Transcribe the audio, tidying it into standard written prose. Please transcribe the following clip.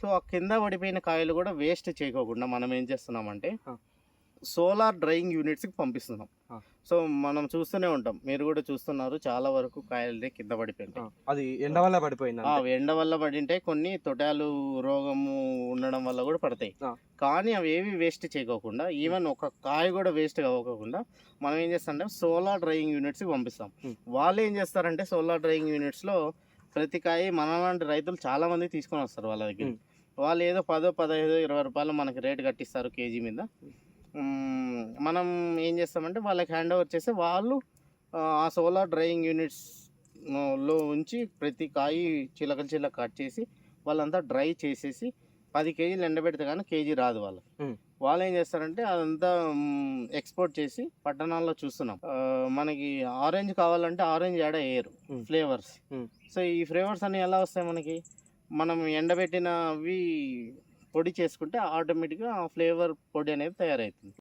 So ఆ కింద పడిపోయిన కాయలు కూడా వేస్ట్ చేయకోకుండా మనం ఏం చేస్తున్నామంటే ఆ. సోలార్ డ్రైయింగ్ యూనిట్స్కి పంపిస్తున్నాం. ఆ. సో మనం చూస్తూనే ఉంటాం, మీరు కూడా చూస్తున్నారు, చాలా వరకు కాయలు కింద పడిపోయింటాయి. అది ఎండ వల్ల పడిపోయింది ఎండ వల్ల పడింటాయి, కొన్ని తొటాలు రోగము ఉండడం వల్ల కూడా పడతాయి. ఆ. కానీ అవి ఏవి వేస్ట్ చేయకోకుండా, ఈవెన్ ఒక కాయ కూడా వేస్ట్ కాకోకుండా మనం ఏం చేస్తామంటే సోలార్ డ్రైయింగ్ యూనిట్స్కి పంపిస్తాం. వాళ్ళు ఏం చేస్తారంటే సోలార్ డ్రైయింగ్ యూనిట్స్లో ప్రతి కాయ మనలాంటి రైతులు చాలా మంది తీసుకొని వస్తారు వాళ్ళ దగ్గర. వాళ్ళు ఏదో 10, 15, 20 రూపాయలు మనకి రేటు కట్టిస్తారు కేజీ మీద. మనం ఏం చేస్తామంటే వాళ్ళకి హ్యాండ్ ఓవర్ చేస్తే వాళ్ళు ఆ సోలార్ డ్రైయింగ్ యూనిట్స్ లో ఉంచి ప్రతి కాయ చిలక కట్ చేసి వాళ్ళంతా డ్రై చేసేసి 10 కేజీలు ఎండబెడితే కానీ కేజీ రాదు వాళ్ళు. వాళ్ళు ఏం చేస్తారంటే అదంతా ఎక్స్పోర్ట్ చేసి పట్టణాల్లో చూస్తున్నాం. మనకి ఆరెంజ్ కావాలంటే ఆరెంజ్ యాడ్ వేయరు, ఫ్లేవర్స్. సో ఈ ఫ్లేవర్స్ అన్ని ఎలా వస్తాయి మనకి, మనం ఎండబెట్టినవి పొడి చేసుకుంటే ఆటోమేటిక్గా ఆ ఫ్లేవర్ పొడి అనేది తయారవుతుంది.